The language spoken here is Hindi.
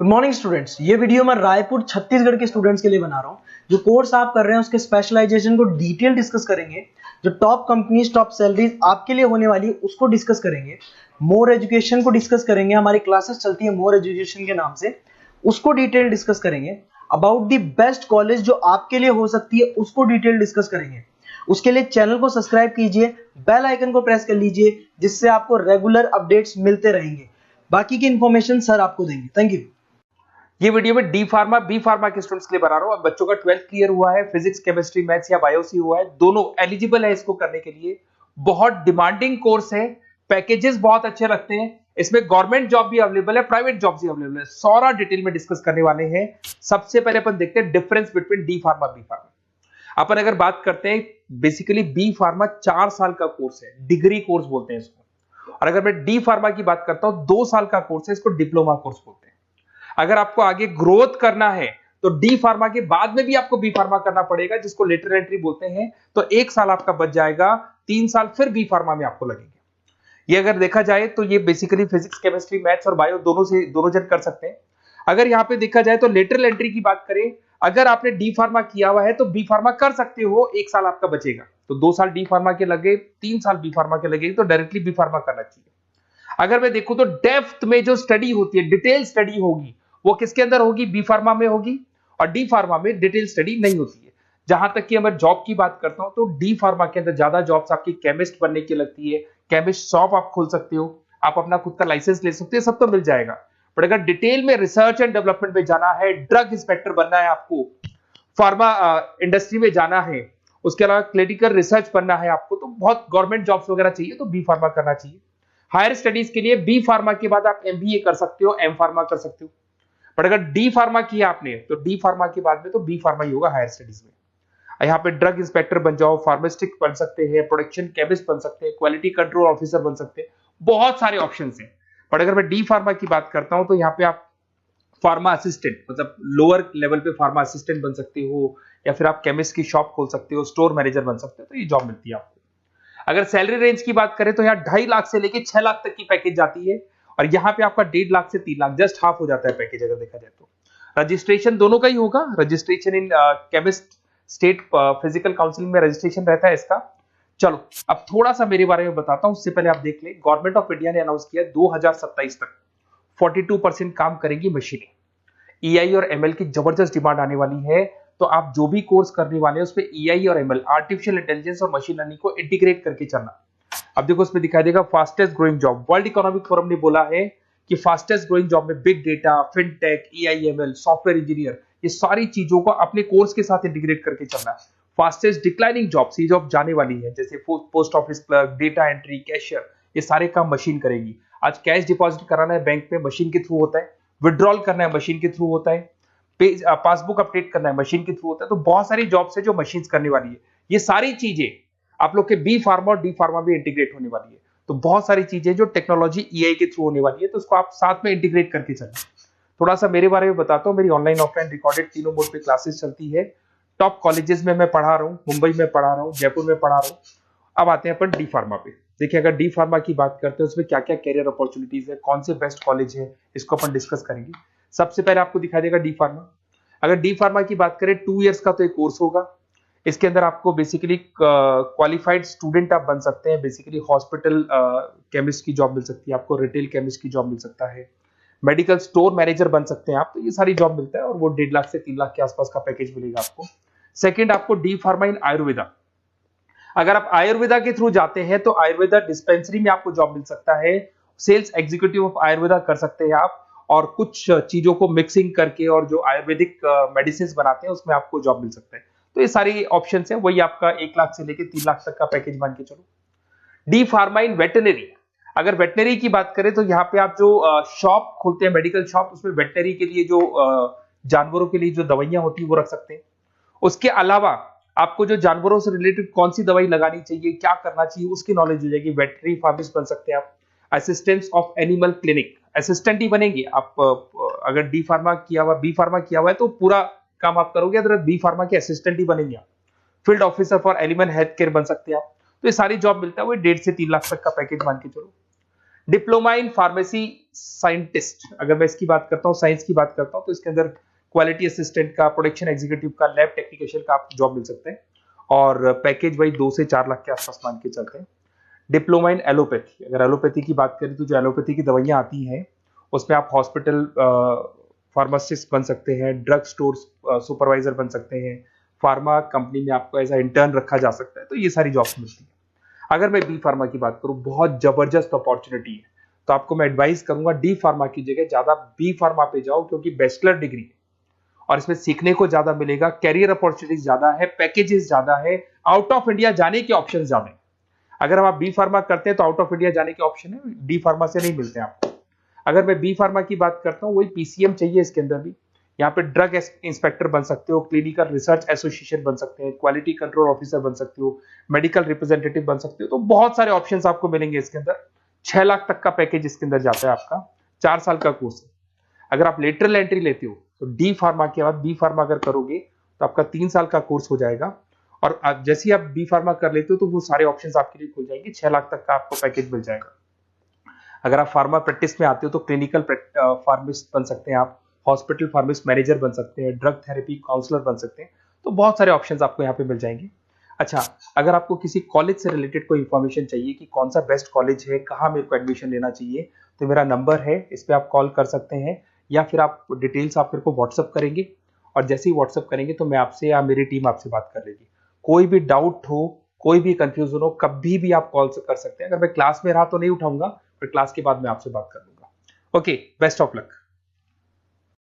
Good morning students. ये वीडियो मैं रायपुर छत्तीसगढ़ के स्टूडेंट्स के लिए बना रहा हूँ। जो कोर्स आप कर रहे हैं उसके स्पेशलाइजेशन को डिटेल डिस्कस करेंगे। जो टॉप कंपनीज टॉप सैलरीज आपके लिए होने वाली है उसको डिस्कस करेंगे। मोर एजुकेशन को डिस्कस करेंगे। हमारी क्लासेस चलती है मोर एजुकेशन के नाम से, उसको डिटेल डिस्कस करेंगे। अबाउट द बेस्ट कॉलेज जो आपके लिए हो सकती है उसको डिटेल डिस्कस करेंगे। उसके लिए चैनल को सब्सक्राइब कीजिए, बेल आइकन को प्रेस कर लीजिए, जिससे आपको रेगुलर अपडेट्स मिलते रहेंगे। बाकी की इंफॉर्मेशन सर आपको देंगे। Thank you. ये वीडियो में डी फार्मा बी फार्मा के स्टूडेंट्स के लिए बना रहा हूं। अब बच्चों का 12th क्लियर हुआ है, फिजिक्स केमिस्ट्री मैथ्स या बायो से हुआ है, दोनों एलिजिबल है इसको करने के लिए। बहुत डिमांडिंग कोर्स है, पैकेजेस बहुत अच्छे लगते हैं। इसमें गवर्नमेंट जॉब भी अवेलेबल है, प्राइवेट जॉब भी अवेलेबल है। सारा डिटेल में डिस्कस करने वाले हैं। सबसे पहले अपन देखते हैं difference between D pharma B pharma. अपन अगर बात करते हैं, बेसिकली बी फार्मा 4 साल का कोर्स है, डिग्री कोर्स बोलते हैं इसको। और अगर मैं डी फार्मा की बात करता हूं, 2 साल का कोर्स है, इसको डिप्लोमा कोर्स बोलते हैं। अगर आपको आगे ग्रोथ करना है तो डी फार्मा के बाद में भी आपको बी फार्मा करना पड़ेगा, जिसको लेटर एंट्री बोलते हैं। तो 1 साल आपका बच जाएगा, 3 साल फिर बी फार्मा में आपको लगेंगे। ये अगर देखा जाए तो ये बेसिकली फिजिक्स केमिस्ट्री मैथ्स और बायो दोनों जन कर सकते हैं। अगर यहां पे देखा जाए तो लेटरल एंट्री की बात करें, अगर आपने डी फार्मा किया हुआ है तो बी फार्मा कर सकते हो, 1 साल आपका बचेगा। तो 2 साल डी फार्मा के लगे, 3 साल बी फार्मा के लगे, तो डायरेक्टली बी फार्मा करना चाहिए। अगर मैं देखूं तो डेप्थ में जो स्टडी होती है, डिटेल स्टडी होगी, वो किसके अंदर होगी? बी फार्मा में होगी। और डी फार्मा में डिटेल स्टडी नहीं होती है। जहां तक कि अगर जॉब की बात करता हूं तो डी फार्मा के अंदर ज्यादा जॉब्स आपकी केमिस्ट बनने की लगती है। केमिस्ट शॉप आप खोल सकते हो, आप अपना खुद का लाइसेंस ले सकते हो, सब तो मिल जाएगा। पर अगर डिटेल में रिसर्च एंड डेवलपमेंट में जाना है, ड्रग इंस्पेक्टर बनना है आपको, फार्मा इंडस्ट्री में जाना है, उसके अलावा क्लिनिकल रिसर्च बनना है आपको, तो बहुत गवर्नमेंट जॉब्स वगैरह चाहिए, तो बी फार्मा करना चाहिए। हायर स्टडीज के लिए बी फार्मा के बाद आप एमबीए कर सकते हो, एम फार्मा कर सकते हो। पर अगर डी फार्मा किया आपने तो डी फार्मा के बाद में तो बी फार्मा ही होगा हायर स्टडीज में। यहाँ पे ड्रग इंस्पेक्टर बन जाओ, फार्मास्टिक बन सकते हैं, प्रोडक्शन केमिस्ट बन सकते हैं, क्वालिटी कंट्रोल ऑफिसर बन सकते हैं, बहुत सारे ऑप्शंस हैं। पर अगर मैं डी फार्मा की बात करता हूं तो यहाँ पे आप फार्मा असिस्टेंट, मतलब लोअर लेवल पे फार्मा असिस्टेंट बन सकते हो, या फिर आप केमिस्ट की शॉप खोल सकते हो, स्टोर मैनेजर बन सकते हो, तो ये जॉब मिलती है आपको। अगर सैलरी रेंज की बात करें तो यहाँ 2.5 लाख से लेके 6 लाख तक की पैकेज जाती है। और यहाँ पे आपका 1.5 लाख से 3 लाख, जस्ट हाफ हो जाता है पैकेज अगर देखा जाए तो। रजिस्ट्रेशन दोनों का ही होगा। Registration in chemist state physical council में रजिस्ट्रेशन रहता है इसका। चलो अब थोड़ा सा मेरे बारे में बताता हूं, उससे पहले आप देख लें, गवर्नमेंट ऑफ इंडिया ने अनाउंस किया 2027 तक 42% काम करेंगी मशीनें। ईआई और एमएल की जबरदस्त डिमांड आने वाली है। तो आप जो भी कोर्स करने वाले हैं उसमें ईआई और एमएल, आर्टिफिशियल इंटेलिजेंस और मशीन लर्निंग को इंटीग्रेट करके चलना। अब देखो उसमें दिखाई देगा fastest growing job. World Economic Forum ने बोला है कि फास्टेस्ट ग्रोइंग जॉब में big data, fintech, AI ML, software engineer, ये सारी चीजों को अपने कोर्स के साथ इंटीग्रेट करके चलना। फास्टेस्ट डिक्लाइनिंग जॉब्स, ये जॉब जाने वाली है, जैसे post office clerk, data entry, cashier, ये सारे काम मशीन करेगी। आज कैश डिपॉजिट कराना है बैंक में, मशीन के थ्रू होता है। विड्रॉल करना है, मशीन के थ्रू होता है। पासबुक अपडेट करना है, मशीन के थ्रू होता है। तो बहुत सारी जॉब्स है जो मशीन करने वाली है। ये सारी चीजें आप लोग के बी फार्मा और डी फार्मा भी इंटीग्रेट होने वाली है। तो बहुत सारी चीजें जो टेक्नोलॉजी ईआई के थ्रू होने वाली है, तो उसको आप साथ में इंटीग्रेट करके चलें। थोड़ा सा मेरे बारे में बताता हूँ। मेरी ऑनलाइन ऑफलाइन रिकॉर्डेड तीनों मोड पे क्लासेस चलती है। टॉप कॉलेजेस में मैं पढ़ा रहा हूँ, मुंबई में पढ़ा रहा हूँ, जयपुर में पढ़ा रहा हूँ। अब आते हैं अपन डी फार्मा पे। देखिए अगर डी फार्मा की बात करते हैं उसमें क्या क्या कैरियर अपॉर्चुनिटीज है, कौन से बेस्ट कॉलेज है, इसको अपन डिस्कस करेंगे। सबसे पहले आपको दिखाई देगा डी फार्मा। अगर डी फार्मा की बात करें 2 इयर्स का तो एक कोर्स होगा। इसके अंदर आपको बेसिकली क्वालिफाइड स्टूडेंट आप बन सकते हैं। बेसिकली हॉस्पिटल केमिस्ट की जॉब मिल सकती है आपको, रिटेल केमिस्ट की जॉब मिल सकता है, मेडिकल स्टोर मैनेजर बन सकते हैं आप। तो ये सारी जॉब मिलता है और वो 1.5 लाख से 3 लाख के आसपास का पैकेज मिलेगा आपको। सेकंड, आपको डी फार्मा इन आयुर्वेदा। अगर आप आयुर्वेदा के थ्रू जाते हैं तो आयुर्वेदा डिस्पेंसरी में आपको जॉब मिल सकता है। सेल्स एग्जीक्यूटिव ऑफ आयुर्वेदा कर सकते हैं आप, और कुछ चीजों को मिक्सिंग करके और जो आयुर्वेदिक मेडिसिन बनाते हैं उसमें आपको जॉब मिल सकता है। तो ये सारी ऑप्शंस हैं, वही आपका 1 लाख से लेके 3 लाख तक का पैकेज मान के चलो। डी फार्मा इन वेटनरी। अगर वेटनरी की बात करें तो यहाँ पे आप जो शॉप खोलते हैं, मेडिकल शॉप, उसमें वेटनरी के लिए जो जानवरों के लिए जो दवाइयां होती है वो रख सकते हैं। उसके अलावा आपको जो जानवरों से रिलेटेड कौन सी दवाई लगानी चाहिए, क्या करना चाहिए, उसकी नॉलेज हो जाएगी। वेटनरी फार्मासिस्ट बन सकते हैं आप। Assistants of animal clinic, assistant ही बनेंगे आप। अगर डी फार्मा किया हुआ, बी फार्मा किया हुआ है तो पूरा काम आप करोगे, अगर बी फार्मा के असिस्टेंट ही बनेंगे आप। Field officer for animal health care बन सकते हैं आप। तो ये सारी जॉब मिलता है, वो 1.5 से 3 लाख तक का पैकेज मान के चलो। डिप्लोमा इन फार्मेसी साइंटिस्ट, अगर मैं इसकी बात करता हूँ, साइंस की बात करता हूँ, तो इसके अंदर क्वालिटी असिस्टेंट का, प्रोडक्शन एग्जीक्यूटिव का, लैब टेक्नीशियन का आपको जॉब मिल सकते हैं और पैकेज वही 2 से 4 लाख के आसपास मान के चलते हैं। डिप्लोमा इन एलोपैथी, अगर एलोपैथी की बात करें तो जो एलोपैथी की दवाइयां आती हैं उसमें आप हॉस्पिटल फार्मासिस्ट बन सकते हैं, ड्रग स्टोर सुपरवाइजर बन सकते हैं, फार्मा कंपनी में आपको एज अ इंटर्न रखा जा सकता है, तो ये सारी जॉब्स मिलती है। अगर मैं बी फार्मा की बात करूं, बहुत जबरदस्त अपॉर्चुनिटी है, तो आपको मैं एडवाइस करूंगा डी फार्मा की जगह ज्यादा बी फार्मा पे जाओ, क्योंकि बैचलर डिग्री है और इसमें सीखने को ज्यादा मिलेगा, कैरियर अपॉर्चुनिटीज ज्यादा है, पैकेजेस ज्यादा है, आउट ऑफ इंडिया जाने के ऑप्शन ज्यादा है। अगर हम आप बी फार्मा करते हैं तो आउट ऑफ इंडिया जाने के ऑप्शन है, डी फार्मा से नहीं मिलते हैं आपको। अगर मैं बी फार्मा की बात करता हूँ, वही पीसीएम चाहिए इसके अंदर भी, यहाँ पे ड्रग इंस्पेक्टर बन सकते हो, क्लिनिकल रिसर्च एसोसिएशन बन सकते हैं, क्वालिटी कंट्रोल ऑफिसर बन सकते हो, मेडिकल रिप्रेजेंटेटिव बन सकते हो, तो बहुत सारे ऑप्शंस आपको मिलेंगे इसके अंदर। 6 लाख तक का पैकेज इसके अंदर जाता है आपका, 4 साल का कोर्स है। अगर आप लेटरल एंट्री लेते हो तो डी फार्मा के बाद बी फार्मा अगर करोगे तो आपका 3 साल का कोर्स हो जाएगा, और जैसे ही आप बी फार्मा कर लेते हो तो वो सारे ऑप्शंस आपके लिए खुल जाएंगे, 6 लाख तक का आपको पैकेज मिल जाएगा। अगर आप फार्मा प्रैक्टिस में आते हो तो क्लिनिकल फार्मिस्ट बन सकते हैं आप, हॉस्पिटल फार्मिस्ट मैनेजर बन सकते हैं, ड्रग थेरेपी काउंसलर बन सकते हैं, तो बहुत सारे ऑप्शंस आपको यहाँ पे मिल जाएंगे। अच्छा, अगर आपको किसी कॉलेज से रिलेटेड कोई इंफॉर्मेशन चाहिए कि कौन सा बेस्ट कॉलेज है, कहाँ मेरे को एडमिशन लेना चाहिए, तो मेरा नंबर है, इस पर आप कॉल कर सकते हैं, या फिर आप डिटेल्स आप मेरे को व्हाट्सअप करेंगे, और जैसे ही व्हाट्सअप करेंगे तो मैं आपसे या मेरी टीम आपसे बात कर लेगी। कोई भी डाउट हो, कोई भी कंफ्यूजन हो, कभी भी आप कॉल कर सकते हैं। अगर मैं क्लास में रहा तो नहीं उठाऊंगा, पर क्लास के बाद मैं आपसे बात कर लूंगा। Okay, best of luck.